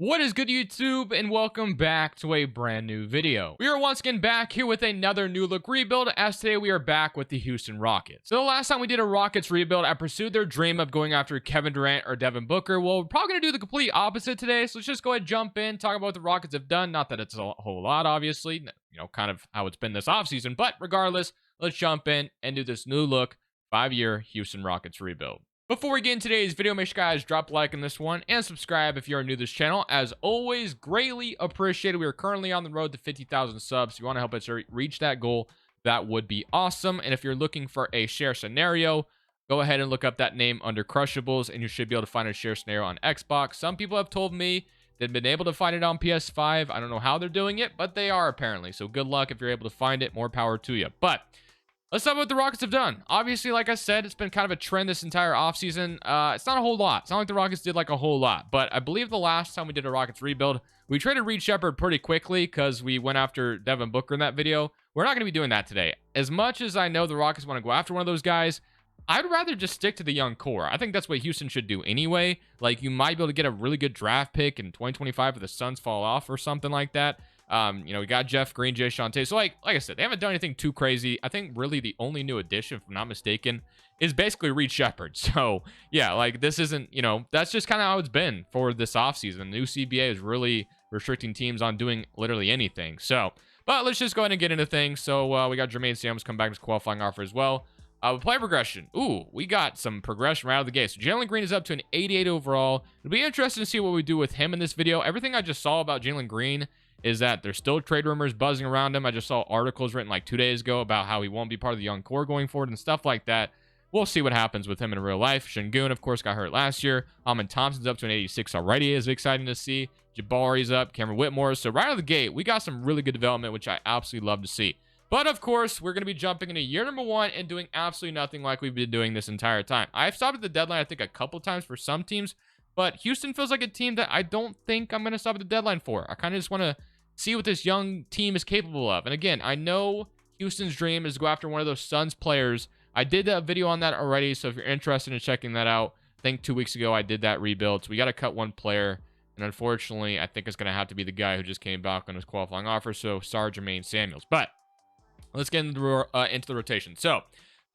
What is good, YouTube, and welcome back to a brand new video. We are once again back here with another new look rebuild, as today we are back with the Houston Rockets. So the last time we did a Rockets rebuild, I pursued their dream of going after Kevin Durant or Devin Booker. Well, we're probably going to do the complete opposite today, so let's just go ahead and jump in, talk about what the Rockets have done. Not that it's a whole lot, obviously, kind of how it's been this offseason, but regardless, let's jump in and do this new look 5-year Houston Rockets rebuild. Before we get into today's video, make sure you guys drop a like on this one and subscribe if you're new to this channel. As always, greatly appreciated. We are currently on the road to 50,000 subs. If you want to help us reach that goal, that would be awesome. And if you're looking for a share scenario, go ahead and look up that name under Crushables, and you should be able to find a share scenario on Xbox. Some people have told me they've been able to find it on PS5. I don't know how they're doing it, but they are apparently. So good luck if you're able to find it. More power to you. But let's talk about what the Rockets have done. Obviously, like I said, it's been kind of a trend this entire offseason. It's not a whole lot. It's not like the Rockets did like a whole lot. But I believe the last time we did a Rockets rebuild, we traded Reed Shepherd pretty quickly because we went after Devin Booker in that video. We're not going to be doing that today. As much as I know the Rockets want to go after one of those guys, I'd rather just stick to the young core. I think that's what Houston should do anyway. Like, you might be able to get a really good draft pick in 2025 if the Suns fall off or something like that. We got Jeff Green, Jay Shantae. So like I said, they haven't done anything too crazy. I think really the only new addition, if I'm not mistaken, is basically Reed Shepherd. So yeah, like this isn't, that's just kind of how it's been for this offseason. The new CBA is really restricting teams on doing literally anything. So, but let's just go ahead and get into things. So we got Jermaine Samuels come back as qualifying offer as well. Play progression. Ooh, we got some progression right out of the gate. So Jalen Green is up to an 88 overall. It'll be interesting to see what we do with him in this video. Everything I just saw about Jalen Green is that there's still trade rumors buzzing around him. I just saw articles written like 2 days ago about how he won't be part of the young core going forward and stuff like that. We'll see what happens with him in real life. Şengün, of course, got hurt last year. Amin Thompson's up to an 86 already. Is exciting to see. Jabari's up. Cameron Whitmore. So right out of the gate, we got some really good development, which I absolutely love to see. But of course, we're going to be jumping into year number 1 and doing absolutely nothing like we've been doing this entire time. I've stopped at the deadline, I think, a couple times for some teams, but Houston feels like a team that I don't think I'm going to stop at the deadline for. I kind of just want to see what this young team is capable of. And again, I know Houston's dream is to go after one of those Suns players. I did a video on that already, so if you're interested in checking that out, I think 2 weeks ago I did that rebuild. So we got to cut one player, and unfortunately, I think it's going to have to be the guy who just came back on his qualifying offer, so sorry, Jermaine Samuels. But let's get into the rotation. So,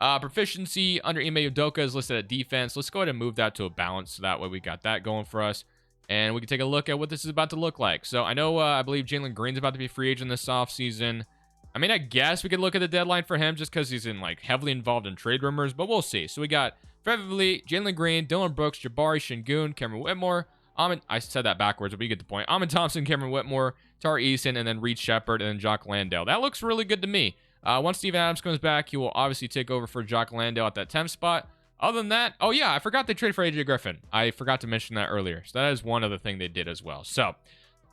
proficiency under Ime Udoka is listed at defense. Let's go ahead and move that to a balance, so that way we got that going for us. And we can take a look at what this is about to look like. So, I know, I believe Jalen Green's about to be free agent this offseason. I mean, I guess we could look at the deadline for him just because he's heavily involved in trade rumors, but we'll see. So, we got Fred Jalen Green, Dylan Brooks, Jabari, Şengün, Cameron Whitmore. I said that backwards, but you get the point. Amin Thompson, Cameron Whitmore, Tari Eason, and then Reed Shepherd, and then Jock Landale. That looks really good to me. Once Steven Adams comes back, he will obviously take over for Jock Landale at that 10th spot. Other than that, oh yeah, I forgot they traded for AJ Griffin. I forgot to mention that earlier. So that is one other thing they did as well. So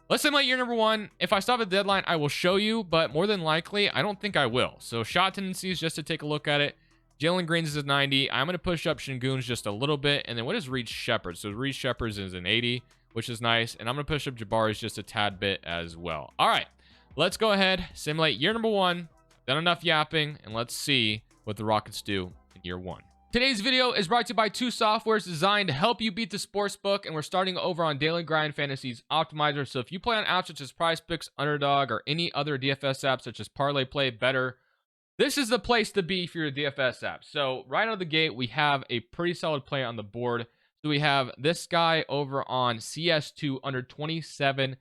let's simulate year number 1. If I stop at the deadline, I will show you, but more than likely, I don't think I will. So shot tendencies, just to take a look at it. Jalen Green's is a 90. I'm going to push up Şengün's just a little bit. And then what is Reed Shepherd? So Reed Shepherd's is an 80, which is nice. And I'm going to push up Jabari's just a tad bit as well. All right, let's go ahead, simulate year number 1. Done enough yapping, and let's see what the Rockets do in year 1. Today's video is brought to you by 2 softwares designed to help you beat the sportsbook, and we're starting over on Daily Grind Fantasy's Optimizer. So if you play on apps such as PrizePicks, Underdog, or any other DFS apps such as Parlay Play, Better, this is the place to be for your DFS app. So right out of the gate, we have a pretty solid play on the board. So we have this guy over on CS2 under 27.5.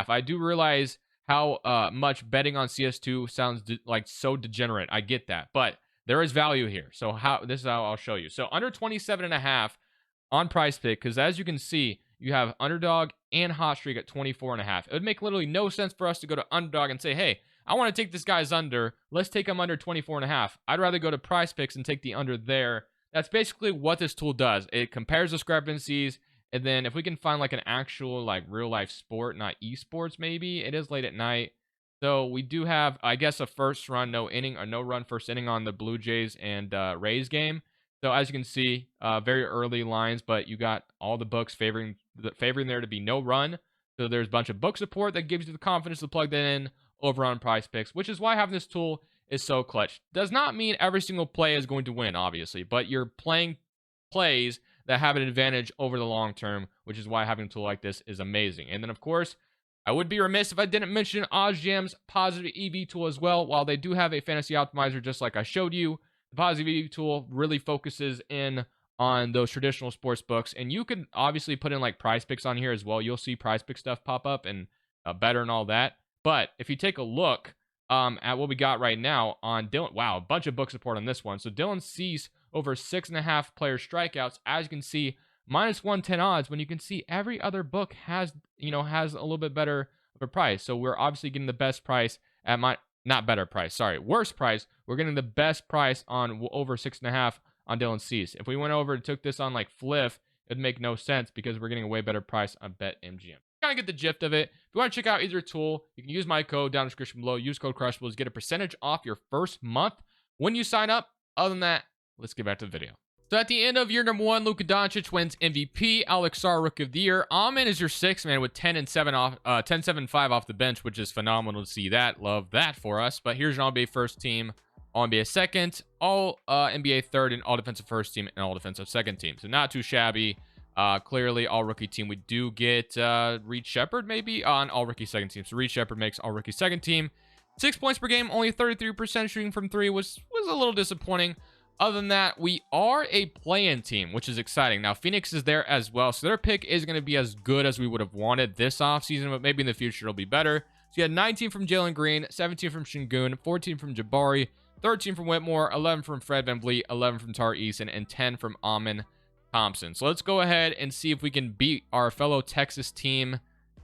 I do realize how much betting on CS2 sounds like so degenerate. I get that, but there is value here. So this is how I'll show you. So under 27.5 on PrizePick, because as you can see, you have Underdog and Hot Streak at 24.5. It would make literally no sense for us to go to Underdog and say, hey, I want to take this guy's under. Let's take him under 24.5. I'd rather go to PrizePicks and take the under there. That's basically what this tool does. It compares discrepancies. And then if we can find like an actual real life sport, not esports, maybe. It is late at night. So we do have, I guess, a first run, no run first inning on the Blue Jays and Rays game. So as you can see, very early lines, but you got all the books favoring there to be no run. So there's a bunch of book support that gives you the confidence to plug that in over on PrizePicks, which is why having this tool is so clutch. Does not mean every single play is going to win, obviously, but you're playing plays that have an advantage over the long term, which is why having a tool like this is amazing. And then, of course, I would be remiss if I didn't mention OddsJam's positive EV tool as well. While they do have a fantasy optimizer, just like I showed you, the positive EV tool really focuses in on those traditional sports books. And you can obviously put in like prize picks on here as well. You'll see prize pick stuff pop up and better and all that. But if you take a look at what we got right now on Dylan, wow, a bunch of book support on this one. So Dylan Cease over 6.5 player strikeouts. As you can see, minus 110 odds when you can see every other book has a little bit better of a price. So we're obviously getting the best price at worst price. We're getting the best price on over 6.5 on Dylan Cease. If we went over and took this on like Fliff, it'd make no sense because we're getting a way better price on BetMGM. Kind of get the gist of it. If you want to check out either tool, you can use my code down in the description below. Use code Crushables, get a percentage off your first month when you sign up. Other than that, let's get back to the video. So at the end of year number 1, Luka Doncic wins MVP, Alex Sarr Rookie of the Year. Amen is your 6th man with 10-7-5 off the bench, which is phenomenal to see that. Love that for us. But here's your All-NBA first team, All-NBA second, All NBA third, and All Defensive first team and All Defensive second team. So not too shabby. Clearly all rookie team. We do get Reed Shepard maybe on all rookie second team. So Reed Shepard makes all rookie second team. 6 points per game, only 33% shooting from 3 was a little disappointing. Other than that, we are a play-in team, which is exciting. Now, Phoenix is there as well, so their pick is going to be as good as we would have wanted this offseason, but maybe in the future it'll be better. So you had 19 from Jalen Green, 17 from Şengün, 14 from Jabari, 13 from Whitmore, 11 from Fred VanVleet, 11 from Tari Eason, and 10 from Amen Thompson. So let's go ahead and see if we can beat our fellow Texas team.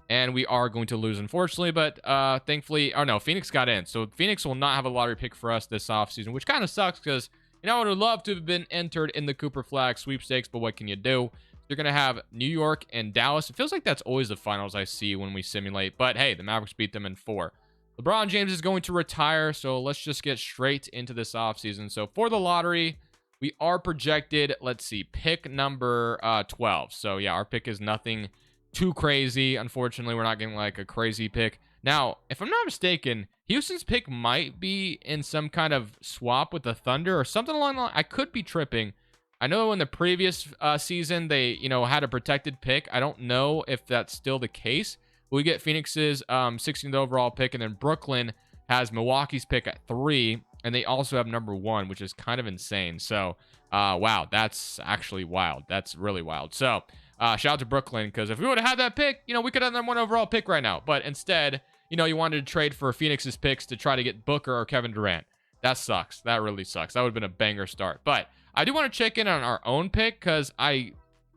And we are going to lose, unfortunately, but thankfully, Phoenix got in. So Phoenix will not have a lottery pick for us this offseason, which kind of sucks because, I would have loved to have been entered in the Cooper Flag sweepstakes, but what can you do? You're going to have New York and Dallas. It feels like that's always the finals I see when we simulate, but hey, the Mavericks beat them in 4. LeBron James is going to retire, so let's just get straight into this offseason. So for the lottery, we are projected, let's see, pick number 12. So yeah, our pick is nothing too crazy. Unfortunately, we're not getting like a crazy pick. Now, if I'm not mistaken, Houston's pick might be in some kind of swap with the Thunder or something along the line. I could be tripping. I know in the previous season, they, had a protected pick. I don't know if that's still the case. We get Phoenix's 16th overall pick, and then Brooklyn has Milwaukee's pick at 3, and they also have number 1, which is kind of insane. So, wow, that's actually wild. That's really wild. So, shout out to Brooklyn, because if we would have had that pick, we could have that 1 overall pick right now. But instead, you wanted to trade for Phoenix's picks to try to get Booker or Kevin Durant. That sucks. That really sucks. That would have been a banger start. But I do want to check in on our own pick, because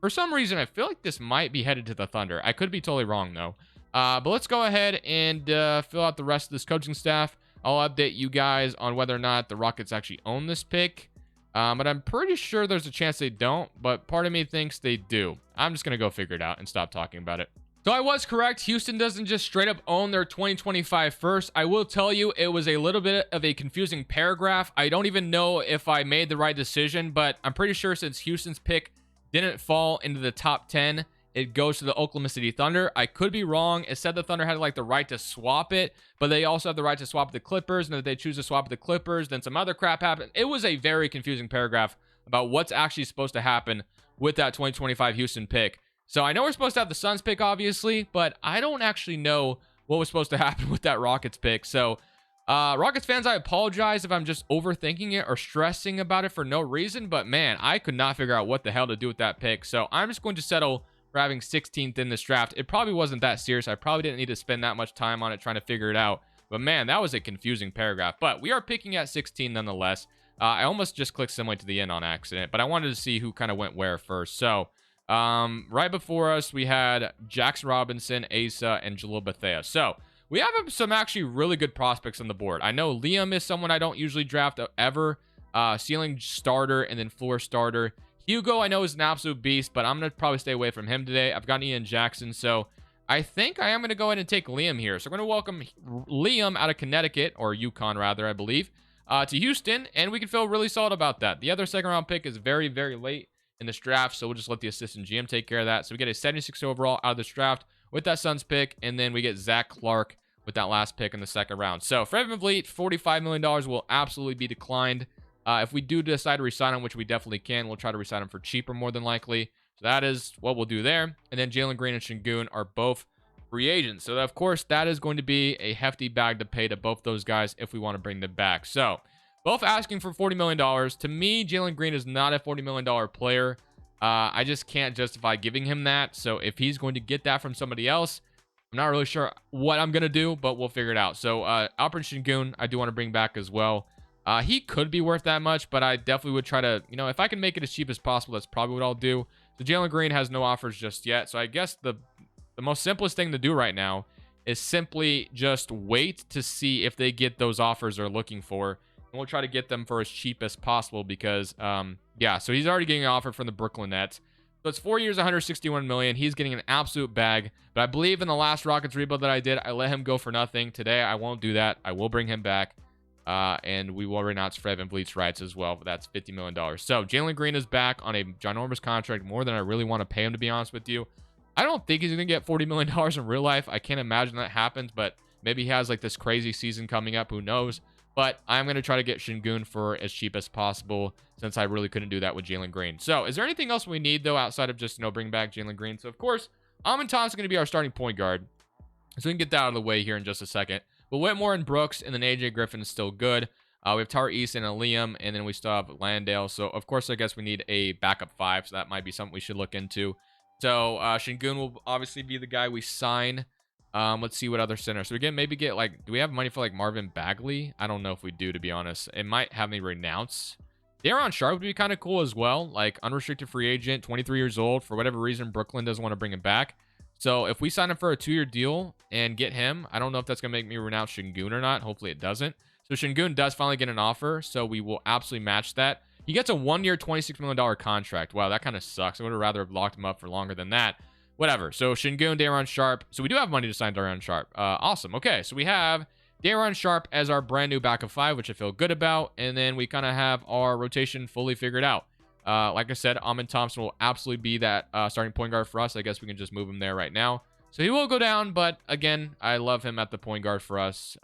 for some reason, I feel like this might be headed to the Thunder. I could be totally wrong, though. But let's go ahead and fill out the rest of this coaching staff. I'll update you guys on whether or not the Rockets actually own this pick. But I'm pretty sure there's a chance they don't, but part of me thinks they do. I'm just going to go figure it out and stop talking about it. So I was correct. Houston doesn't just straight up own their 2025 first. I will tell you, it was a little bit of a confusing paragraph. I don't even know if I made the right decision, but I'm pretty sure since Houston's pick didn't fall into the top 10, it goes to the Oklahoma City Thunder. I could be wrong. It said the Thunder had like the right to swap it, but they also have the right to swap the Clippers. And if they choose to swap the Clippers, then some other crap happened. It was a very confusing paragraph about what's actually supposed to happen with that 2025 Houston pick. So I know we're supposed to have the Suns pick, obviously, but I don't actually know what was supposed to happen with that Rockets pick. So Rockets fans, I apologize if I'm just overthinking it or stressing about it for no reason, but man, I could not figure out what the hell to do with that pick. So I'm just going to settle for having 16th in this draft. It probably wasn't that serious. I probably didn't need to spend that much time on it trying to figure it out. But man, that was a confusing paragraph. But we are picking at 16 nonetheless. I almost just clicked simulate to the end on accident, but I wanted to see who kind of went where first. So right before us, we had Jackson Robinson, Asa, and Jalil Bethea. So we have some actually really good prospects on the board. I know Liam is someone I don't usually draft ever. Ceiling starter and then floor starter. Hugo, I know, is an absolute beast, but I'm going to probably stay away from him today. I've got Ian Jackson, so I think I am going to go ahead and take Liam here. So I'm going to welcome Liam out of Connecticut, or Yukon rather, I believe, to Houston, and we can feel really solid about that. The other second-round pick is very, very late in this draft, so we'll just let the assistant GM take care of that. So we get a 76 overall out of this draft with that Suns pick, and then we get Zach Clark with that last pick in the second round. So Fred VanVleet, $45 million will absolutely be declined. If we do decide to resign him, which we definitely can, we'll try to resign him for cheaper more than likely. So that is what we'll do there. And then Jalen Green and Şengün are both free agents. So, of course, that is going to be a hefty bag to pay to both those guys if we want to bring them back. So, both asking for $40 million. To me, Jalen Green is not a $40 million player. I just can't justify giving him that. So, if he's going to get that from somebody else, I'm not really sure what I'm going to do, but we'll figure it out. So, Alperen Şengün, I do want to bring back as well. He could be worth that much, but I definitely would try to, if I can make it as cheap as possible, that's probably what I'll do. So, Jalen Green has no offers just yet. So, I guess the most simplest thing to do right now is simply just wait to see if they get those offers they're looking for. And we'll try to get them for as cheap as possible because, yeah, so he's already getting an offer from the Brooklyn Nets. So it's 4 years, $161 million. He's getting an absolute bag. But I believe in the last Rockets rebuild that I did, I let him go for nothing. Today, I won't do that. I will bring him back. And we will renounce Fred VanVleet's rights as well. But that's $50 million. So Jalen Green is back on a ginormous contract, more than I really want to pay him, to be honest with you. I don't think he's going to get $40 million in real life. I can't imagine that happens, but maybe he has like this crazy season coming up. Who knows? But I'm going to try to get Şengün for as cheap as possible since I really couldn't do that with Jalen Green. So is there anything else we need, though, outside of just, bring back Jalen Green? So, of course, Amin Thompson is going to be our starting point guard. So we can get that out of the way here in just a second. But Whitmore and Brooks and then AJ Griffin is still good. We have Tari Eason and Liam, and then we still have Landale. So, of course, I guess we need a backup 5, so that might be something we should look into. So, Şengün will obviously be the guy we sign. Let's see what other center. So, again, maybe get, do we have money for, Marvin Bagley? I don't know if we do, to be honest. It might have me renounce. Daron Sharp would be kind of cool as well. Unrestricted free agent, 23 years old. For whatever reason, Brooklyn doesn't want to bring him back. So, if we sign him for a 2-year deal and get him, I don't know if that's going to make me renounce Şengün or not. Hopefully, it doesn't. So, Şengün does finally get an offer, so we will absolutely match that. He gets a 1-year, $26 million contract. Wow, that kind of sucks. I would have rather have locked him up for longer than that. Whatever. So, Şengün, Daron Sharp. So, we do have money to sign Daron Sharp. Awesome. Okay, so we have Daron Sharp as our brand new backup 5, which I feel good about. And then we kind of have our rotation fully figured out. Like I said, Amin Thompson will absolutely be that starting point guard for us. I guess we can just move him there right now. So, he will go down, but again, I love him at the point guard for us.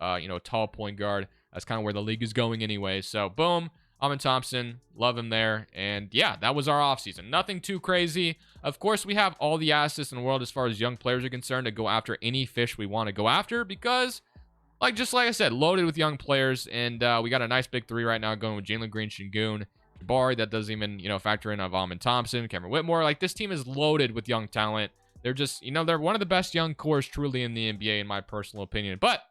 Tall point guard. That's kind of where the league is going anyway. So, boom. Amin Thompson, love him there. And yeah, that was our offseason. Nothing too crazy. Of course, we have all the assets in the world as far as young players are concerned to go after any fish we want to go after because, just like I said, loaded with young players. And we got a nice big 3 right now going with Jalen Green, Şengün, Jabari. That doesn't even, factor in of Amin Thompson, Cameron Whitmore. This team is loaded with young talent. They're just, they're one of the best young cores truly in the NBA, in my personal opinion. But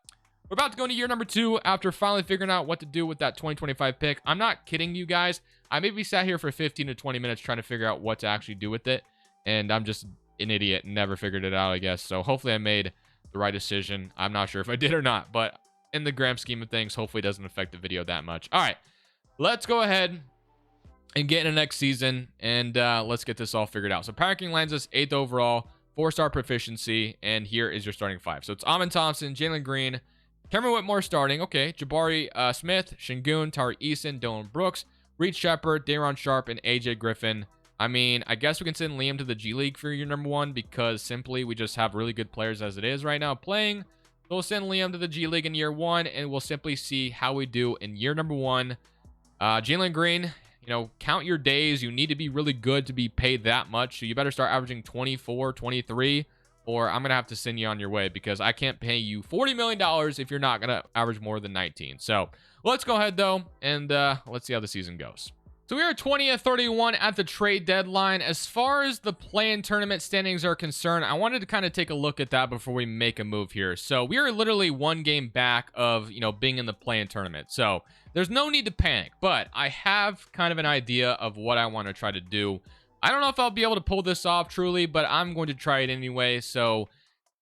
we're about to go into year number 2 after finally figuring out what to do with that 2025 pick. I'm not kidding you guys. I maybe sat here for 15 to 20 minutes trying to figure out what to actually do with it. And I'm just an idiot and never figured it out, I guess. So hopefully I made the right decision. I'm not sure if I did or not. But in the grand scheme of things, hopefully it doesn't affect the video that much. All right. Let's go ahead and get into next season. And let's get this all figured out. So Parking lands us 8th overall. 4-star proficiency. And here is your starting 5. So it's Amin Thompson, Jalen Green, Cameron Whitmore starting. Okay. Jabari Smith, Şengün, Tari Eason, Dillon Brooks, Reed Shepherd, Daron Sharp, and AJ Griffin. I mean, I guess we can send Liam to the G League for year number 1 because simply we just have really good players as it is right now playing. So we'll send Liam to the G League in year 1 and we'll simply see how we do in year number 1. Jalen Green, count your days. You need to be really good to be paid that much. So you better start averaging 24, 23. Or I'm going to have to send you on your way because I can't pay you $40 million if you're not going to average more than 19. So let's go ahead, though, and let's see how the season goes. So we are 20-31 at the trade deadline. As far as the play-in tournament standings are concerned, I wanted to kind of take a look at that before we make a move here. So we are literally 1 game back of, being in the play-in tournament. So there's no need to panic, but I have kind of an idea of what I want to try to do. I don't know if I'll be able to pull this off truly, but I'm going to try it anyway. So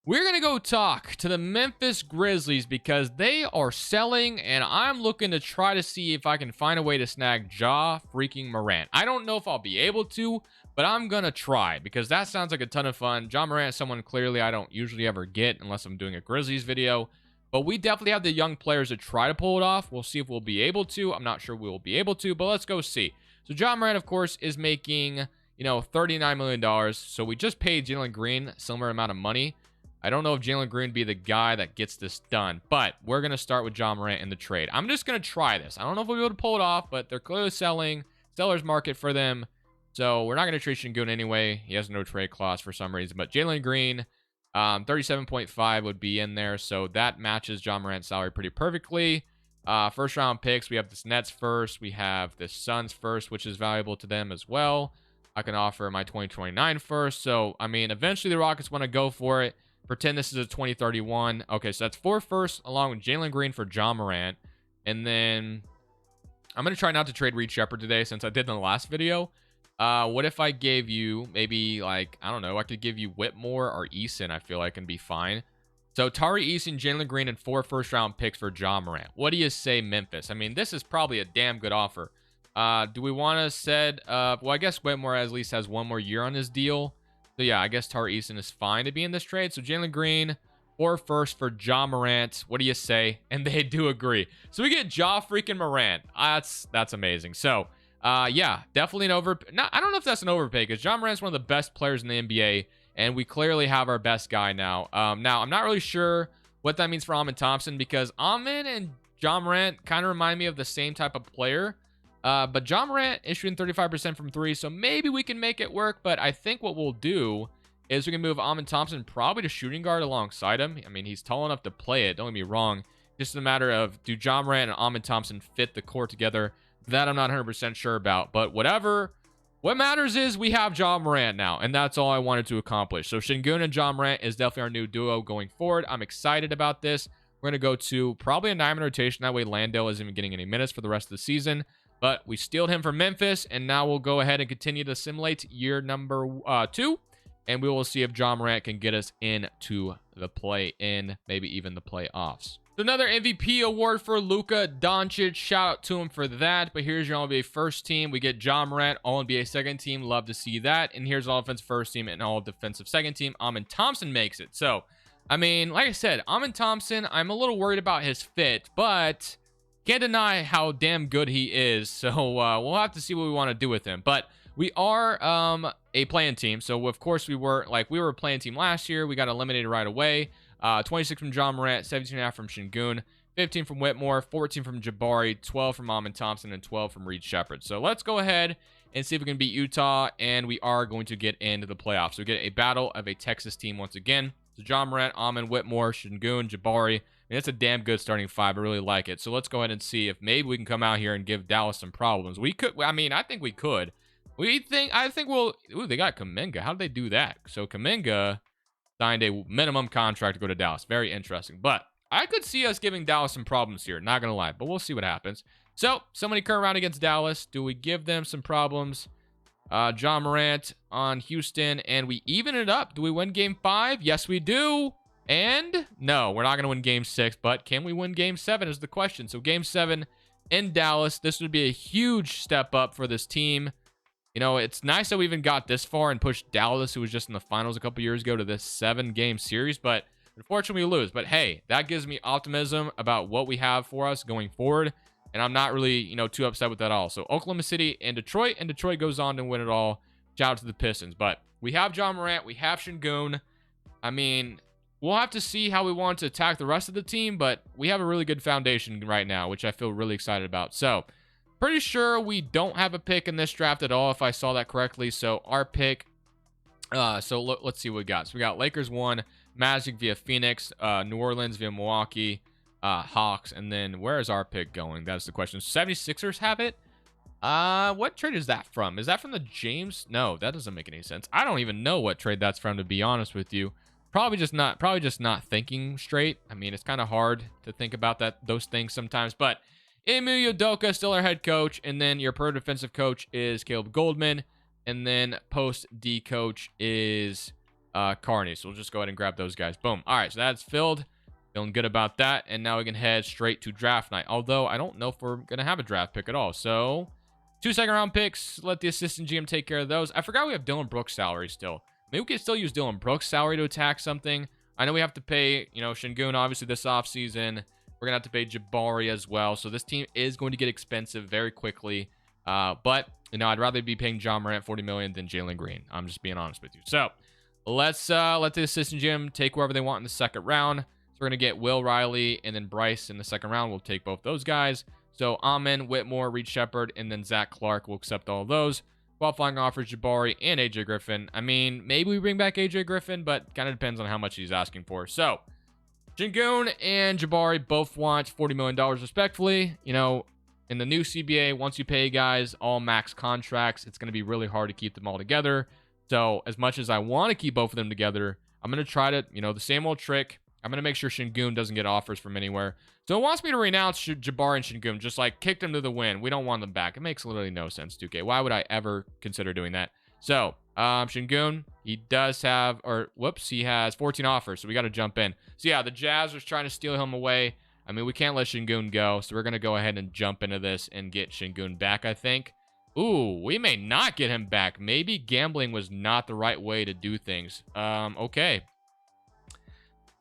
we're going to go talk to the Memphis Grizzlies because they are selling, and I'm looking to try to see if I can find a way to snag Ja freaking Morant. I don't know if I'll be able to, but I'm going to try because that sounds like a ton of fun. Ja Morant is someone clearly I don't usually ever get unless I'm doing a Grizzlies video, but we definitely have the young players to try to pull it off. We'll see if we'll be able to. I'm not sure we will be able to, but let's go see. So Ja Morant, of course, is making, $39 million. So we just paid Jalen Green a similar amount of money. I don't know if Jalen Green be the guy that gets this done, but we're going to start with Ja Morant in the trade. I'm just going to try this. I don't know if we'll be able to pull it off, but they're clearly selling. Seller's market for them. So we're not going to trade Şengün anyway. He has no trade clause for some reason. But Jalen Green, 37.5 would be in there. So that matches John Morant's salary pretty perfectly. First round picks, we have this Nets first. We have this Suns first, which is valuable to them as well. I can offer my 2029 first. So, I mean, eventually the Rockets want to go for it. Pretend this is a 2031. Okay, so that's 4 firsts along with Jalen Green for John Morant. And then I'm going to try not to trade Reed Shepherd today since I did in the last video. What if I gave you maybe like, I don't know, I could give you Whitmore or Eason, I feel like, and be fine. So Tari Eason, Jalen Green, and 4 first-round picks for John Morant. What do you say, Memphis? I mean, this is probably a damn good offer. Do we want to set well, I guess Whitmore at least has 1 more year on his deal. So yeah, I guess Tari Eason is fine to be in this trade. So Jalen Green, 4 first for John Morant. What do you say? And they do agree. So we get Ja freaking Morant. That's amazing. So yeah, definitely an overpay. No, I don't know if that's an overpay because John Morant's one of the best players in the NBA. And we clearly have our best guy now. Now, I'm not really sure what that means for Amin Thompson because Amin and John Morant kind of remind me of the same type of player. But John Morant is shooting 35% from 3, so maybe we can make it work. But I think what we'll do is we can move Amin Thompson probably to shooting guard alongside him. I mean, he's tall enough to play it. Don't get me wrong. Just a matter of, do John Morant and Amin Thompson fit the court together? That I'm not 100% sure about. But whatever. What matters is we have John Morant now, and that's all I wanted to accomplish. So Şengün and John Morant is definitely our new duo going forward. I'm excited about this. We're going to go to probably a 9-man rotation. That way Landale isn't even getting any minutes for the rest of the season. But we stealed him from Memphis, and now we'll go ahead and continue to simulate year number 2. And we will see if John Morant can get us into the play-in, maybe even the playoffs. So another MVP award for Luka Doncic. Shout out to him for that. But here's your All-NBA first team. We get John Morant, All-NBA second team. Love to see that. And here's All-Defense first team and All-Defensive second team. Amin Thompson makes it. So, I mean, like I said, Amin Thompson, I'm a little worried about his fit, but can't deny how damn good he is. So we'll have to see what we want to do with him. But we are a playing team. So, of course, we were a playing team last year. We got eliminated right away. 26 from John Morant, 17.5 from Şengün, 15 from Whitmore, 14 from Jabari, 12 from Amin Thompson, and 12 from Reed Shepherd. So let's go ahead and see if we can beat Utah, and we are going to get into the playoffs. So we get a battle of a Texas team once again. So John Morant, Amin, Whitmore, Şengün, Jabari. I mean, that's a damn good starting 5. I really like it. So let's go ahead and see if maybe we can come out here and give Dallas some problems. We could. I mean, I think we could. I think we'll. Ooh, they got Kuminga. How did they do that? So Kuminga signed a minimum contract to go to Dallas. Very interesting. But I could see us giving Dallas some problems here. Not going to lie. But we'll see what happens. So, somebody current round against Dallas. Do we give them some problems? John Morant on Houston. And we even it up. Do we win game 5? Yes, we do. And no, we're not going to win game 6. But can we win game 7 is the question. So, game 7 in Dallas. This would be a huge step up for this team. You know, it's nice that we even got this far and pushed Dallas, who was just in the finals a couple years ago, to this 7-game series. But unfortunately, we lose. But hey, that gives me optimism about what we have for us going forward. And I'm not really, you know, too upset with that at all. So Oklahoma City and Detroit goes on to win it all. Shout out to the Pistons. But we have John Morant. We have Şengün. I mean, we'll have to see how we want to attack the rest of the team. But we have a really good foundation right now, which I feel really excited about. So pretty sure we don't have a pick in this draft at all, if I saw that correctly. So our pick, let's see what we got. So we got Lakers 1, Magic via Phoenix, New Orleans via Milwaukee, Hawks, and then where is our pick going? That's the question. 76ers have it. What trade is that from? Is that from the James? No, that doesn't make any sense. I don't even know what trade that's from, to be honest with you. Probably just not thinking straight. I mean, it's kind of hard to think about those things sometimes, but Emilio Doka, still our head coach. And then your per defensive coach is Caleb Goldman. And then post D coach is Carney. So we'll just go ahead and grab those guys. Boom. All right, so that's filled. Feeling good about that. And now we can head straight to draft night. Although I don't know if we're going to have a draft pick at all. So 2 second-round picks. Let the assistant GM take care of those. I forgot we have Dylan Brooks' salary still. Maybe we can still use Dylan Brooks' salary to attack something. I know we have to pay, you know, Şengün obviously this offseason. We're going to have to pay Jabari as well. So this team is going to get expensive very quickly. But, you know, I'd rather be paying John Morant $40 million than Jalen Green. I'm just being honest with you. So let's let the assistant GM take whoever they want in the second round. So we're going to get Will Riley and then Bryce in the second round. We'll take both those guys. So Amin, Whitmore, Reed Shepherd, and then Zach Clark will accept all of those. Qualifying offers Jabari and AJ Griffin. I mean, maybe we bring back AJ Griffin, but kind of depends on how much he's asking for. So, Şengün and Jabari both want $40 million respectively. You know, in the new CBA, once you pay guys all max contracts, it's going to be really hard to keep them all together. So, as much as I want to keep both of them together, I'm going to try to, you know, the same old trick. I'm going to make sure Şengün doesn't get offers from anywhere. So it wants me to renounce Jabari and Şengün, just like kick them to the wind. We don't want them back. It makes literally no sense, 2K. Why would I ever consider doing that? So, Şengün, he does have, or whoops, he has 14 offers, so we got to jump in. So yeah, the Jazz was trying to steal him away. I mean, we can't let Şengün go, so we're going to go ahead and jump into this and get Şengün back, I think. Ooh, we may not get him back. Maybe gambling was not the right way to do things. Okay.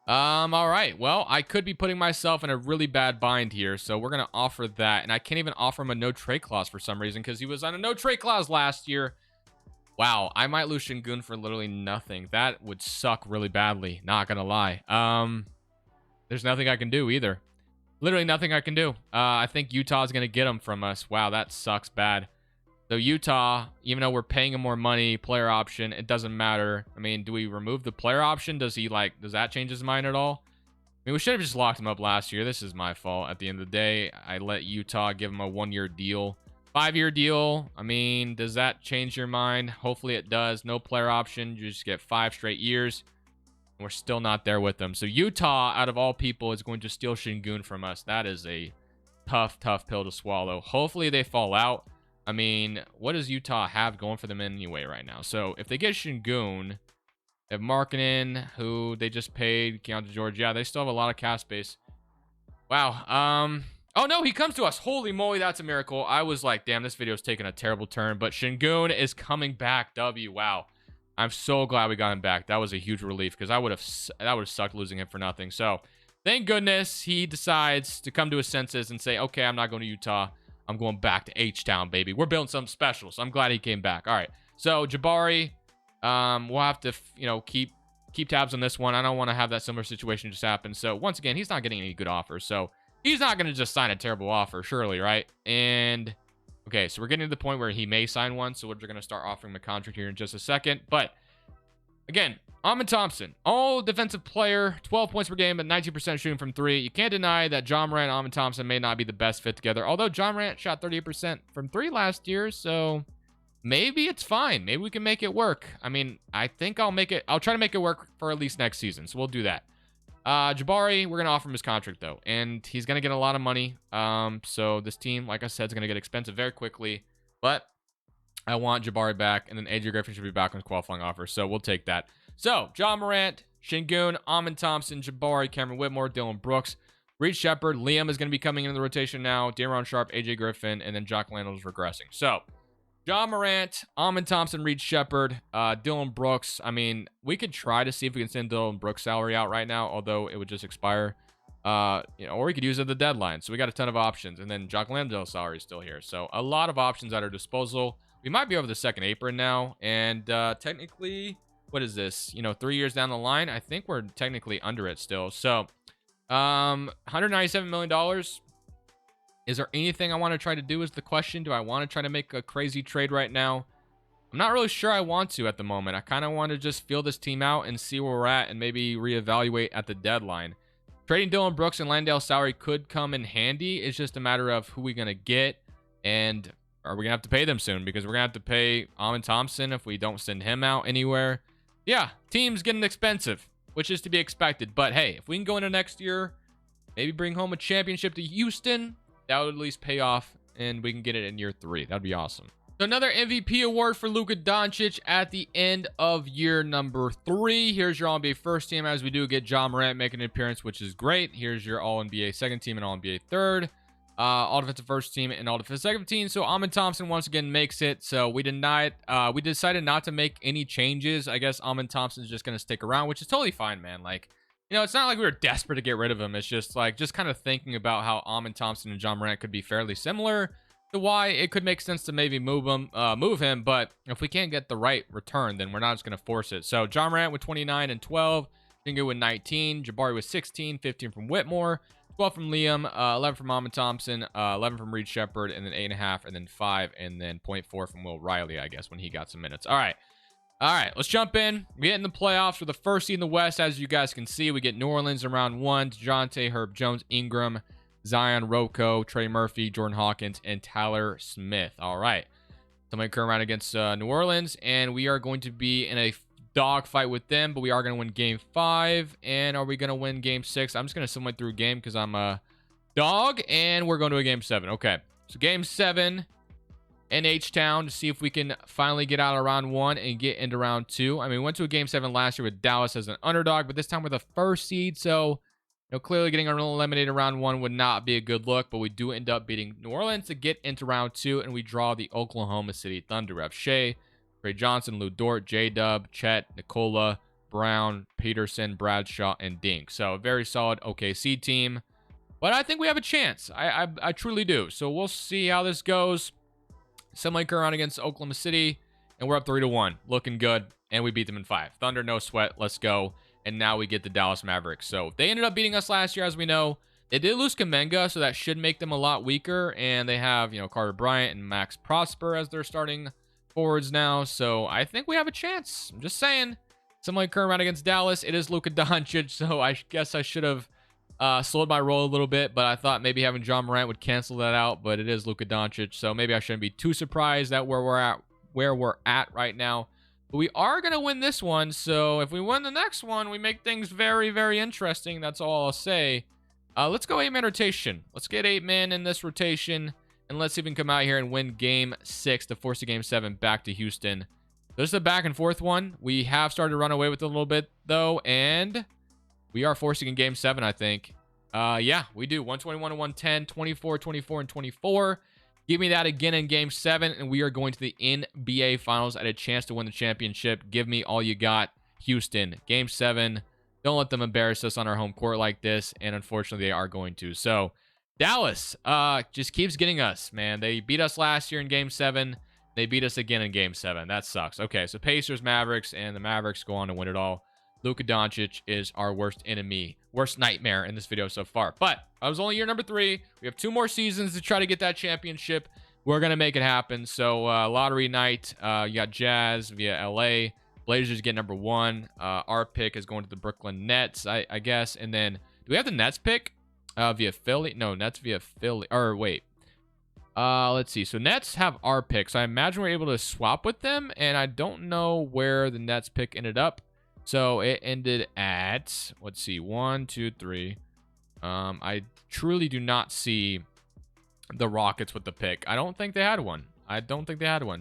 All right. Well, I could be putting myself in a really bad bind here, so we're going to offer that. And I can't even offer him a no-trade clause for some reason because he was on a no-trade clause last year. Wow, I might lose Şengün for literally nothing. That would suck really badly, not going to lie. There's nothing I can do either. Literally nothing I can do. I think Utah's going to get him from us. Wow, that sucks bad. So Utah, even though we're paying him more money, player option, it doesn't matter. I mean, do we remove the player option? Does that change his mind at all? I mean, we should have just locked him up last year. This is my fault. At the end of the day, I let Utah give him a 1-year deal. 5-year deal. I mean, does that change your mind? Hopefully it does. No player option. You just get 5 straight years. We're still not there with them. So Utah, out of all people, is going to steal Şengün from us. That is a tough, tough pill to swallow. Hopefully they fall out. I mean, what does Utah have going for them anyway right now? So if they get Şengün, they have Markkanen, who they just paid, Keontae George. Yeah, they still have a lot of cap space. Wow. Oh no, he comes to us. Holy moly, that's a miracle. I was like, damn, this video is taking a terrible turn. But Şengün is coming back. W. Wow. I'm so glad we got him back. That was a huge relief because that would have sucked losing him for nothing. So thank goodness he decides to come to his senses and say, okay, I'm not going to Utah. I'm going back to H-Town, baby. We're building something special, so I'm glad he came back. All right, so Jabari, we'll have to, you know, keep tabs on this one. I don't want to have that similar situation just happen. So once again, he's not getting any good offers, so he's not going to just sign a terrible offer, surely, right? And okay, so we're getting to the point where he may sign one, so we're going to start offering him a contract here in just a second. But again, Amen Thompson, all defensive player, 12 points per game, but 19% shooting from 3. You can't deny that Ja Morant and Amen Thompson may not be the best fit together. Although Ja Morant shot 38% from 3 last year, so maybe it's fine. Maybe we can make it work. I mean, I think I'll try to make it work for at least next season, so we'll do that. Jabari, we're going to offer him his contract, though, and he's going to get a lot of money. So this team, like I said, is going to get expensive very quickly, but I want Jabari back, and then AJ Griffin should be back on his qualifying offer, so we'll take that. So, Ja Morant, Şengün, Amen Thompson, Jabari, Cameron Whitmore, Dylan Brooks, Reed Shepard, Liam is going to be coming into the rotation now, Daron Sharp, AJ Griffin, and then Jock Landale is regressing. So, Ja Morant, Amen Thompson, Reed Shepard, Dylan Brooks. I mean, we could try to see if we can send Dylan Brooks' salary out right now, although it would just expire. You know, or we could use it at the deadline. So we got a ton of options, and then Jock Landale's salary is still here. So a lot of options at our disposal. We might be over the second apron now, and technically, what is this? You know, 3 years down the line, I think we're technically under it still. So, $197 million. Is there anything I want to try to do is the question. Do I want to try to make a crazy trade right now? I'm not really sure I want to at the moment. I kind of want to just feel this team out and see where we're at and maybe reevaluate at the deadline. Trading Dylan Brooks and Landale's salary could come in handy. It's just a matter of who we're going to get, and are we going to have to pay them soon? Because we're going to have to pay Amen Thompson if we don't send him out anywhere. Yeah, team's getting expensive, which is to be expected. But hey, if we can go into next year, maybe bring home a championship to Houston, that would at least pay off, and we can get it in year 3. That'd be awesome. So another MVP award for Luka Doncic at the end of year number 3. Here's your All-NBA first team, as we do get Ja Morant making an appearance, which is great. Here's your All-NBA second team and All-NBA third. All-defensive first team and all-defensive second team. So Amen Thompson once again makes it. So we decided not to make any changes. I guess Amen Thompson's just going to stick around, which is totally fine, man. Like, you know, it's not like we were desperate to get rid of him. It's just like, just kind of thinking about how Amen Thompson and Ja Morant could be fairly similar, to why it could make sense to maybe move him. But if we can't get the right return, then we're not just going to force it. So Ja Morant with 29 and 12, Şengün with 19, Jabari with 16, 15 from Whitmore, 12 from Liam, 11 from Mama Thompson, 11 from Reed Shepard, and then 8.5, and then 5, and then zero point 0.4 from Will Riley, I guess, when he got some minutes. All right. All right, let's jump in. We get in the playoffs for the first seed in the West. As you guys can see, we get New Orleans in round 1, DeJounte, Herb Jones, Ingram, Zion, Rocco, Trey Murphy, Jordan Hawkins, and Tyler Smith. All right. Somebody come around against New Orleans, and we are going to be in a dogfight with them, but we are going to win game 5. And are we going to win game 6? I'm just going to simulate through a game because I'm a dog, and we're going to a game 7. Okay, so game 7 in H-Town to see if we can finally get out of round 1 and get into round 2. I mean, we went to a game 7 last year with Dallas as an underdog, but this time we're the first seed, so clearly getting eliminated round 1 would not be a good look, but we do end up beating New Orleans to get into round 2, and we draw the Oklahoma City Thunder. We have Shea, Trey Johnson, Lou Dort, J-Dub, Chet, Nicola, Brown, Peterson, Bradshaw, and Dink. So a very solid OKC team, but I think we have a chance. I truly do. So we'll see how this goes. Semi-current against Oklahoma City, and we're up 3-1. Looking good, and we beat them in 5. Thunder, no sweat. Let's go. And now we get the Dallas Mavericks. So they ended up beating us last year, as we know. They did lose Kuminga, so that should make them a lot weaker. And they have, Carter Bryant and Max Prosper as their starting forwards now. So I think we have a chance. I'm just saying. Semi-current against Dallas. It is Luka Doncic, so I guess I should have slowed my roll a little bit, but I thought maybe having John Morant would cancel that out, but it is Luka Doncic, so maybe I shouldn't be too surprised at where we're at right now. But we are going to win this one, so if we win the next one, we make things very, very interesting. That's all I'll say. Let's go 8-man rotation. Let's get 8 men in this rotation, and let's see if we can come out here and win game 6 to force a game 7 back to Houston. This is a back and forth one. We have started to run away with it a little bit, though, and we are forcing in game 7, I think. Yeah, we do. 121 to 110, 24, 24, and 24. Give me that again in game 7, and we are going to the NBA Finals at a chance to win the championship. Give me all you got, Houston. Game 7. Don't let them embarrass us on our home court like this, and unfortunately, they are going to. So, Dallas just keeps getting us, man. They beat us last year in game 7. They beat us again in game 7. That sucks. Okay, so Pacers, Mavericks, and the Mavericks go on to win it all. Luka Doncic is our worst enemy, worst nightmare in this video so far. But I was only year number 3. We have 2 more seasons to try to get that championship. We're going to make it happen. So lottery night, you got Jazz via LA. Blazers get number 1. Our pick is going to the Brooklyn Nets, I guess. And then, do we have the Nets pick via Philly? No, Nets via Philly. Or wait. Let's see. So Nets have our pick. So I imagine we're able to swap with them. And I don't know where the Nets pick ended up. So it ended at, let's see, 1, 2, 3. I truly do not see the Rockets with the pick. I don't think they had one.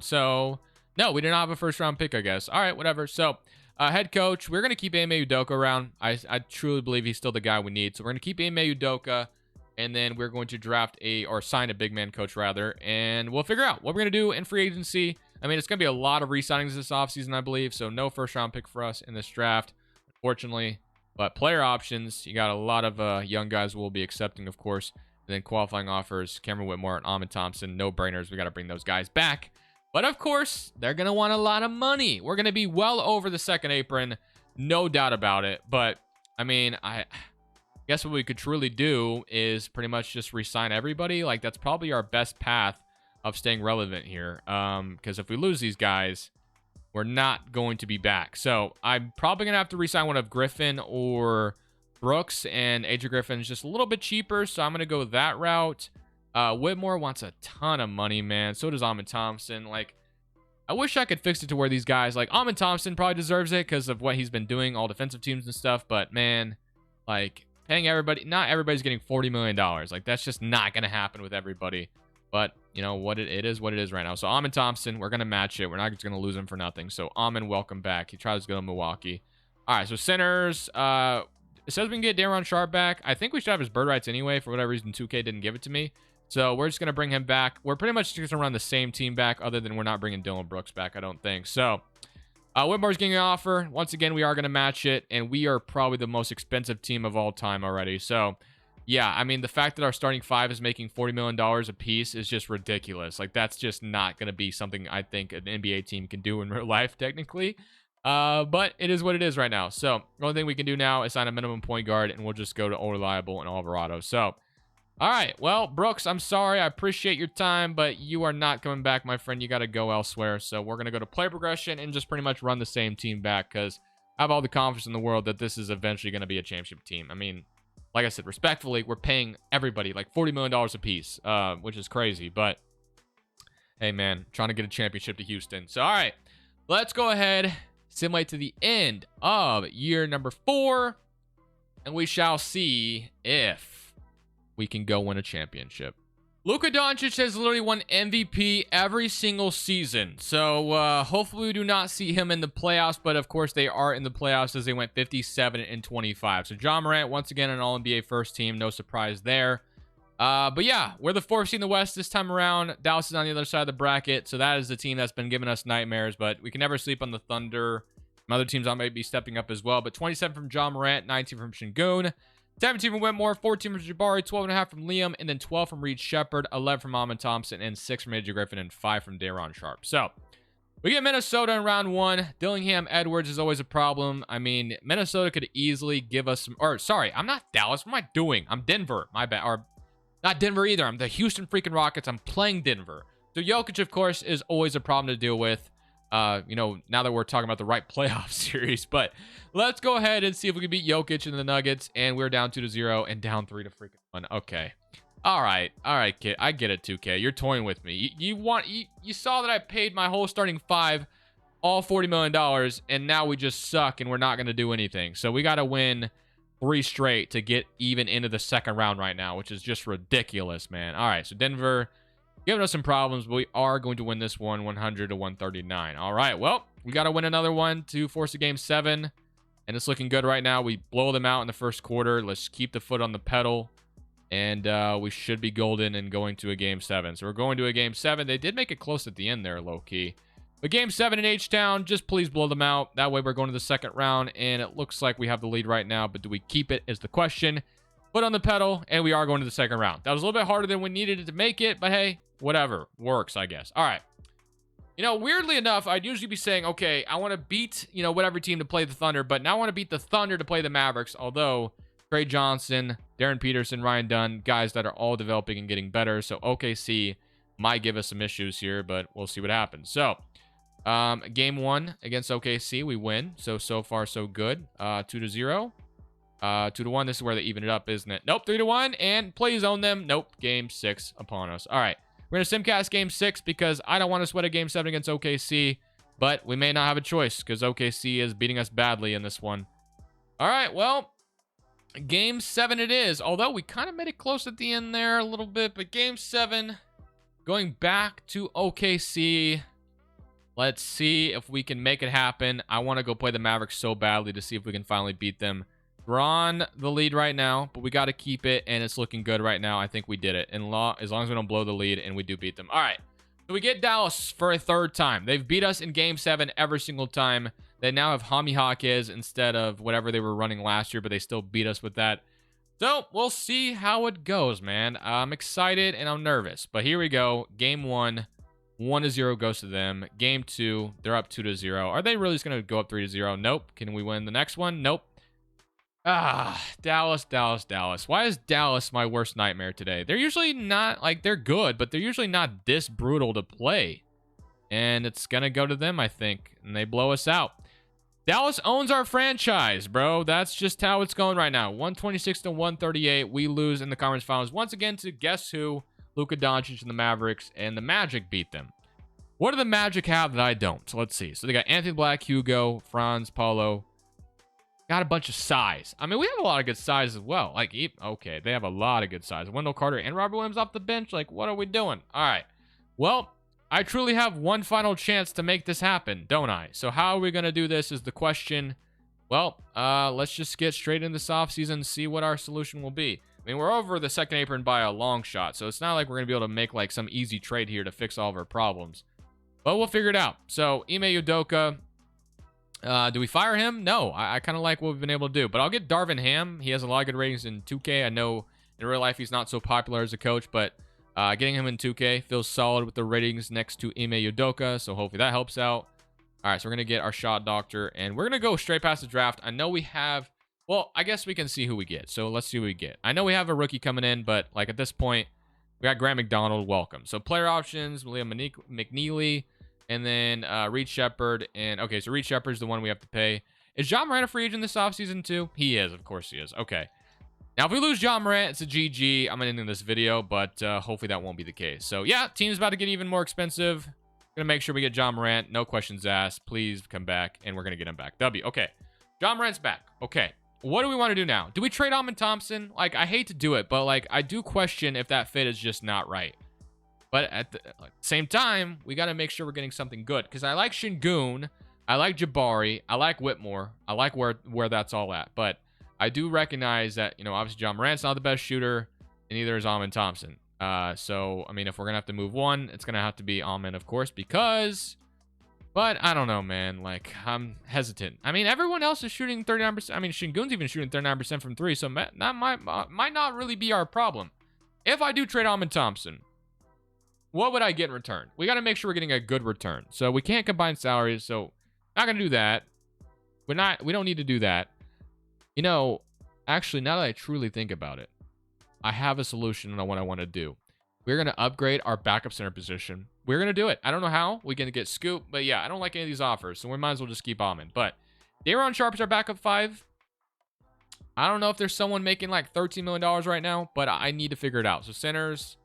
So, no, we did not have a first round pick, I guess. All right, whatever. So, head coach, we're going to keep Ime Udoka around. I truly believe he's still the guy we need. So, we're going to keep Ime Udoka, and then we're going to draft sign a big man coach, rather. And we'll figure out what we're going to do in free agency. I mean, it's going to be a lot of re-signings this offseason, I believe. So no first-round pick for us in this draft, unfortunately. But player options, you got a lot of young guys we'll be accepting, of course. And then qualifying offers, Cameron Whitmore and Ahmed Thompson, no-brainers. We got to bring those guys back. But, of course, they're going to want a lot of money. We're going to be well over the second apron, no doubt about it. But, I mean, I guess what we could truly do is pretty much just re-sign everybody. Like, that's probably our best path of staying relevant here, because if we lose these guys, we're not going to be back. So I'm probably gonna have to re-sign one of Griffin or Brooks, and AJ Griffin's just a little bit cheaper, so I'm gonna go that route. Whitmore wants a ton of money, man. So does Ahmed Thompson. Like, I wish I could fix it to where these guys, like Ahmed Thompson, probably deserves it because of what he's been doing, all defensive teams and stuff. But man, like, paying everybody, not everybody's getting $40 million. Like, that's just not gonna happen with everybody. But, what it is what it is right now. So, Ahmed Thompson, we're going to match it. We're not just going to lose him for nothing. So, Ahmed, welcome back. He tries to go to Milwaukee. All right, so centers. It says we can get Daron Sharp back. I think we should have his bird rights anyway. For whatever reason, 2K didn't give it to me. So, we're just going to bring him back. We're pretty much just going to run the same team back, other than we're not bringing Dylan Brooks back, I don't think. So, Whitmore's getting an offer. Once again, we are going to match it. And we are probably the most expensive team of all time already. So, yeah, I mean, the fact that our starting 5 is making $40 million a piece is just ridiculous. Like, that's just not going to be something I think an NBA team can do in real life, technically. But it is what it is right now. So the only thing we can do now is sign a minimum point guard, and we'll just go to All Reliable and Alvarado. So, all right. Well, Brooks, I'm sorry. I appreciate your time, but you are not coming back, my friend. You got to go elsewhere. So we're going to go to player progression and just pretty much run the same team back because I have all the confidence in the world that this is eventually going to be a championship team. I mean, like I said, respectfully, we're paying everybody like $40 million a piece, which is crazy. But, hey, man, trying to get a championship to Houston. So, all right. Let's go ahead, simulate to the end of year number 4, and we shall see if we can go win a championship. Luka Doncic has literally won MVP every single season, so hopefully we do not see him in the playoffs, but of course they are in the playoffs as they went 57-25. So John Morant, once again, an All-NBA first team, no surprise there. But yeah, we're the 4th seed in the West this time around. Dallas is on the other side of the bracket, so that is the team that's been giving us nightmares, but we can never sleep on the Thunder. Some other teams might be stepping up as well, but 27 from John Morant, 19 from Şengün, 17 from Whitmore, 14 from Jabari, 12.5 from Liam, and then 12 from Reed Shepherd, 11 from Amon Thompson, and 6 from AJ Griffin, and 5 from Daron Sharp. So, we get Minnesota in round 1. Dillingham Edwards is always a problem. I mean, Minnesota could easily give us some... Or, sorry, I'm not Dallas. What am I doing? I'm Denver. My bad. Or, not Denver either. I'm the Houston freaking Rockets. I'm playing Denver. So, Jokic, of course, is always a problem to deal with. You know, now that we're talking about the right playoff series, but let's go ahead and see if we can beat Jokic and the Nuggets, and we're down 2-0 and down 3-1. Okay. All right, kid. I get it, 2K. You're toying with me. You saw that I paid my whole starting 5, all $40 million, and now we just suck and we're not going to do anything. So we got to win 3 straight to get even into the second round right now, which is just ridiculous, man. All right, so Denver giving us some problems, but we are going to win this one 100-139. All right, well, we got to win another one to force a game 7, and it's looking good right now. We blow them out in the first quarter. Let's keep the foot on the pedal, and we should be golden and going to a game 7. So we're going to a game 7. They did make it close at the end there, low-key. But game 7 in H-Town, just please blow them out. That way we're going to the second round, and it looks like we have the lead right now, but do we keep it is the question. Foot on the pedal, and we are going to the second round. That was a little bit harder than we needed it to make it, but hey, whatever. Works, I guess. All right. You know, weirdly enough, I'd usually be saying, okay, I want to beat, you know, whatever team to play the Thunder, but now I want to beat the Thunder to play the Mavericks, although Trey Johnson, Darren Peterson, Ryan Dunn, guys that are all developing and getting better, so OKC might give us some issues here, but we'll see what happens. So, game 1 against OKC, we win, so far, so good. 2-0. 2-1. This is where they even it up, isn't it? Nope. 3-1. And please own them. Nope. Game 6 upon us. All right. We're going to simcast game 6 because I don't want to sweat a game 7 against OKC, but we may not have a choice because OKC is beating us badly in this one. All right. Well, game 7 it is. Although we kind of made it close at the end there a little bit, but game 7 going back to OKC. Let's see if we can make it happen. I want to go play the Mavericks so badly to see if we can finally beat them. We're on the lead right now, but we got to keep it, and it's looking good right now. I think we did it. As long as we don't blow the lead, and we do beat them. All right. So we get Dallas for a 3rd time. They've beat us in Game 7 every single time. They now have Jaime Jaquez instead of whatever they were running last year, but they still beat us with that. So we'll see how it goes, man. I'm excited, and I'm nervous. But here we go. Game 1. 1-0 goes to them. Game 2, they're up 2-0. Are they really just going to go up 3-0? Nope. Can we win the next one? Nope. Dallas. Why is Dallas my worst nightmare today? They're usually not, like, they're good, but they're usually not this brutal to play. And it's gonna go to them, I think. And they blow us out. Dallas owns our franchise, bro. That's just how it's going right now. 126-138. We lose in the conference finals once again to guess who? Luka Doncic and the Mavericks, and the Magic beat them. What do the Magic have that I don't? So let's see. So they got Anthony Black, Hugo, Franz, Paulo. Got a bunch of size. I mean, we have a lot of good size as well. Like, okay, they have a lot of good size. Wendell Carter and Robert Williams off the bench. Like, what are we doing? All right. Well, I truly have one final chance to make this happen, don't I? So how are we going to do this is the question. Well, let's just get straight into this offseason and see what our solution will be. I mean, we're over the second apron by a long shot, so it's not like we're going to be able to make, like, some easy trade here to fix all of our problems. But we'll figure it out. So, Ime Udoka. Do we fire him? No, I kind of like what we've been able to do. But I'll get Darvin Ham. He has a lot of good ratings in 2K. I know in real life he's not so popular as a coach, but getting him in 2K feels solid with the ratings next to Ime Udoka, so hopefully that helps out. All right, so we're going to get our shot doctor, and we're going to go straight past the draft. I know we have, well, I guess we can see who we get. So let's see who we get. I know we have a rookie coming in, but like at this point, we got Grant McDonald, welcome. So player options, William McNeely, and then Reed Shepard. And okay, so Reed Shepard's the one we have to pay. Is John Morant a free agent this offseason too? He is, of course he is. Okay. Now, if we lose John Morant, it's a GG. I'm going to end this video, but hopefully that won't be the case. So, yeah, team's about to get even more expensive. Going to make sure we get John Morant. No questions asked. Please come back, and we're going to get him back. W. Okay. John Morant's back. Okay. What do we want to do now? Do we trade Amon Thompson? Like, I hate to do it, but, like, I do question if that fit is just not right. But at the same time, we got to make sure we're getting something good. Because I like Şengün. I like Jabari. I like Whitmore. I like where that's all at. But I do recognize that, you know, obviously John Morant's not the best shooter, and neither is Amon Thompson. So, I mean, if we're going to have to move one, it's going to have to be Amon, of course, because... But I don't know, man. Like, I'm hesitant. I mean, everyone else is shooting 39%. I mean, Şengün's even shooting 39% from three, so that might not really be our problem. If I do trade Amon Thompson, what would I get in return? We got to make sure we're getting a good return. So we can't combine salaries, so not going to do that. We don't need to do that. You know, actually, now that I truly think about it, I have a solution on what I want to do. We're going to upgrade our backup center position. We're going to do it. I don't know how. We're going to get Scoop. But yeah, I don't like any of these offers. So we might as well just keep Amon. But Daron Sharp's our backup 5. I don't know if there's someone making like $13 million right now. But I need to figure it out. So centers.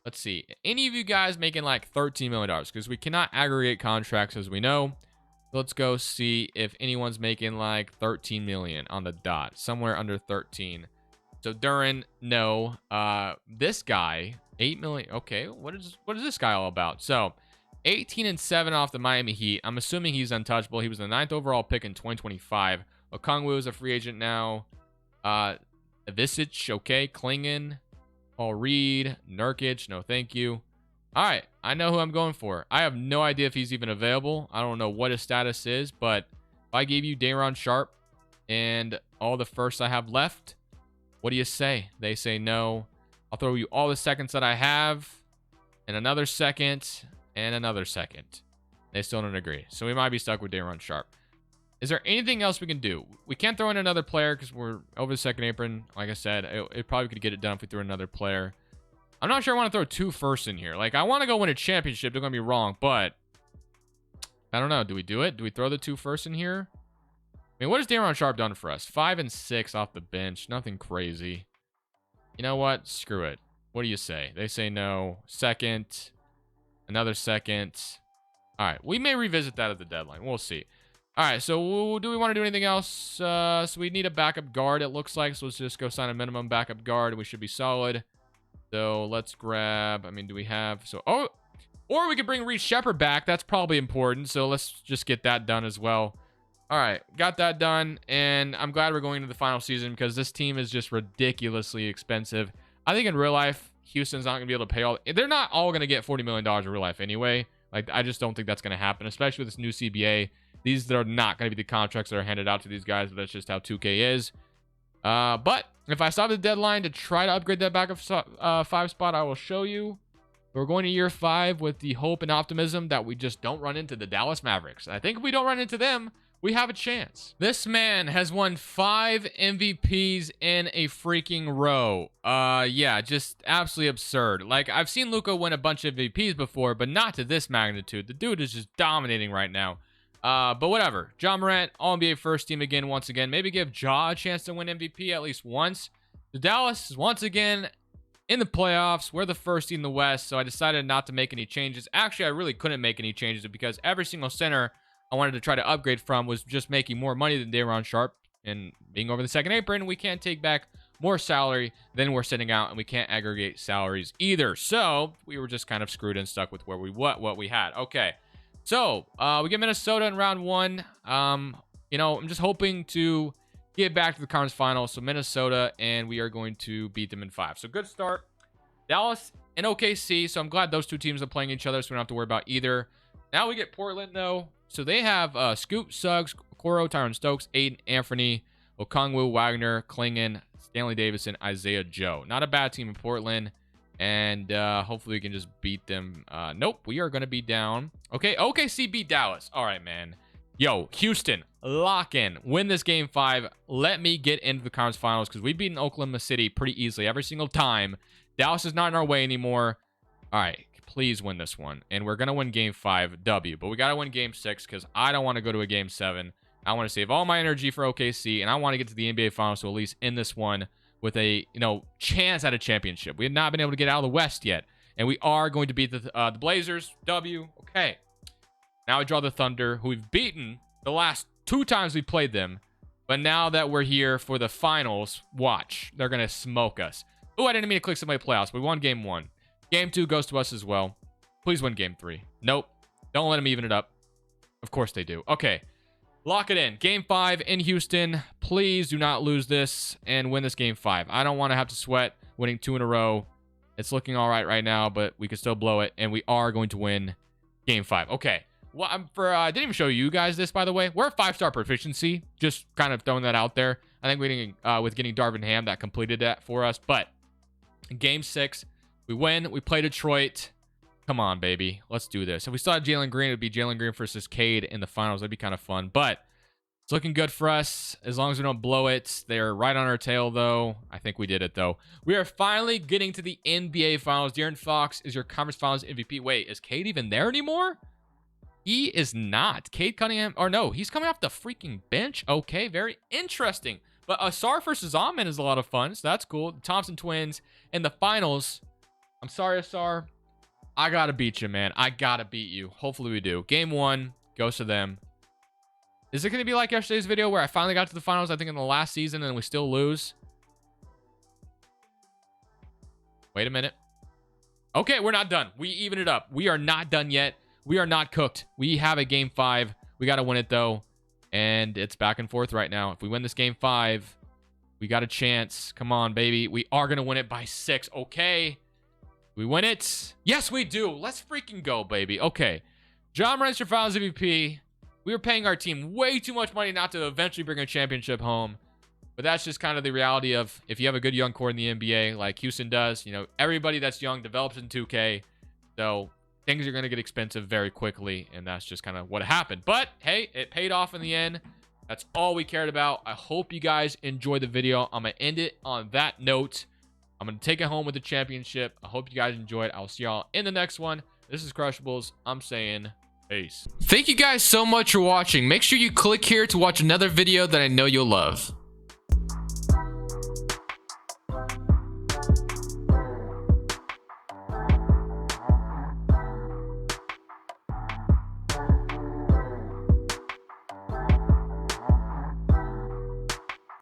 Let's see. Any of you guys making like $13 million? Because we cannot aggregate contracts as we know. Let's go see if anyone's making like 13 million on the dot. Somewhere under 13. So Duran, no. This guy, 8 million. Okay, what is this guy all about? So 18-7 off the Miami Heat. I'm assuming he's untouchable. He was the 9th overall pick in 2025. Okongwu is a free agent now. Ivisic, okay. Klingon, Paul Reed, Nurkic, no thank you. All right, I know who I'm going for. I have no idea if he's even available. I don't know what his status is, but if I gave you Daron Sharp and all the firsts I have left, what do you say? They say no. I'll throw you all the seconds that I have, and another second, and another second. They still don't agree, so we might be stuck with Daron Sharp. Is there anything else we can do? We can't throw in another player because we're over the second apron. Like I said, it probably could get it done if we threw another player. I'm not sure I want to throw 2 firsts in here. Like, I want to go win a championship. Don't get me wrong, but I don't know. Do we do it? Do we throw the 2 firsts in here? I mean, what has Daron Sharp done for us? 5 and 6 off the bench. Nothing crazy. You know what? Screw it. What do you say? They say no. Second. Another second. All right. We may revisit that at the deadline. We'll see. All right. So do we want to do anything else? So we need a backup guard, it looks like. So let's just go sign a minimum backup guard. We should be solid. So let's grab, I mean, do we have, or we could bring Reed Shepard back. That's probably important. So let's just get that done as well. All right, got that done. And I'm glad we're going into the final season because this team is just ridiculously expensive. I think in real life, Houston's not going to be able to pay all. They're not all going to get $40 million in real life anyway. Like, I just don't think that's going to happen, especially with this new CBA. These are not going to be the contracts that are handed out to these guys, but that's just how 2K is. But if I stop the deadline to try to upgrade that backup 5 spot, I will show you. We're going to year 5 with the hope and optimism that we just don't run into the Dallas Mavericks. I think if we don't run into them, we have a chance. This man has won 5 MVPs in a freaking row. Yeah, just absolutely absurd. Like, I've seen Luka win a bunch of MVPs before, but not to this magnitude. The dude is just dominating right now. But whatever. John Morant, All-NBA first team again, once again. Maybe give Ja a chance to win MVP at least once. The Dallas is once again in the playoffs. We're the first team in the West, so I decided not to make any changes. Actually, I really couldn't make any changes because every single center I wanted to try to upgrade from was just making more money than Daron Sharp. And being over the second apron, we can't take back more salary than we're sitting out, and we can't aggregate salaries either. So we were just kind of screwed and stuck with where what we had. Okay. So, we get Minnesota in round 1. You know, I'm just hoping to get back to the conference finals. So, Minnesota, and we are going to beat them in 5. So, good start. Dallas and OKC. So, I'm glad those 2 teams are playing each other, so we don't have to worry about either. Now we get Portland, though. So, they have Scoop, Suggs, Okoro, Tyron Stokes, Aiden, Anthony, Okongwu, Wagner, Klingon, Stanley Davison, Isaiah Joe. Not a bad team in Portland. And hopefully we can just beat them. Nope, we are going to be down. Okay, OKC beat Dallas. All right, man. Yo, Houston, lock in. Win this game 5. Let me get into the conference finals because we've beaten Oklahoma City pretty easily every single time. Dallas is not in our way anymore. All right, please win this one. And we're going to win game 5, W. But we got to win game 6 because I don't want to go to a game 7. I want to save all my energy for OKC, and I want to get to the NBA finals to at least end this one with a, chance at a championship. We have not been able to get out of the West yet. And we are going to beat the Blazers. W. Okay. Now we draw the Thunder, who we've beaten the last 2 times we played them. But now that we're here for the finals, watch. They're going to smoke us. Oh, I didn't mean to click somebody playoffs. We won game 1. Game 2 goes to us as well. Please win game 3. Nope. Don't let them even it up. Of course they do. Okay. Lock it in. Game 5 in Houston. Please do not lose this and win this game 5. I don't want to have to sweat winning 2 in a row. It's looking all right now, but we could still blow it, and we are going to win game 5. Okay. Well, I didn't even show you guys this, by the way. We're at 5-star proficiency. Just kind of throwing that out there. I think with getting Darvin Ham, that completed that for us. But in game 6, we win. We play Detroit. Come on, baby. Let's do this. If we still had Jalen Green, it would be Jalen Green versus Cade in the finals. That'd be kind of fun. But it's looking good for us as long as we don't blow it. They're right on our tail, though. I think we did it, though. We are finally getting to the NBA finals. De'Aaron Fox is your conference finals MVP. Wait, is Cade even there anymore? He is not. Cade Cunningham, or no, he's coming off the freaking bench. Okay, very interesting. But Asar versus Ahmed is a lot of fun, so that's cool. The Thompson twins in the finals. I'm sorry, Asar. I gotta beat you, man. I gotta beat you. Hopefully we do. Game 1 goes to them. Is it gonna be like yesterday's video where I finally got to the finals, I think in the last season, and we still lose? Wait a minute. Okay, we're not done. We even it up. We are not done yet. We are not cooked. We have a game 5. We gotta win it, though. And it's back and forth right now. If we win this game 5, we got a chance. Come on, baby. We are gonna win it by 6. Okay. We win it. Yes, we do. Let's freaking go, baby. Okay. John Morant's your finals MVP. We were paying our team way too much money not to eventually bring a championship home. But that's just kind of the reality of if you have a good young core in the NBA like Houston does, everybody that's young develops in 2K. So things are going to get expensive very quickly. And that's just kind of what happened. But hey, it paid off in the end. That's all we cared about. I hope you guys enjoyed the video. I'm going to end it on that note. I'm going to take it home with the championship. I hope you guys enjoyed. I'll see y'all in the next one. This is Crushables. I'm saying peace. Thank you guys so much for watching. Make sure you click here to watch another video that I know you'll love.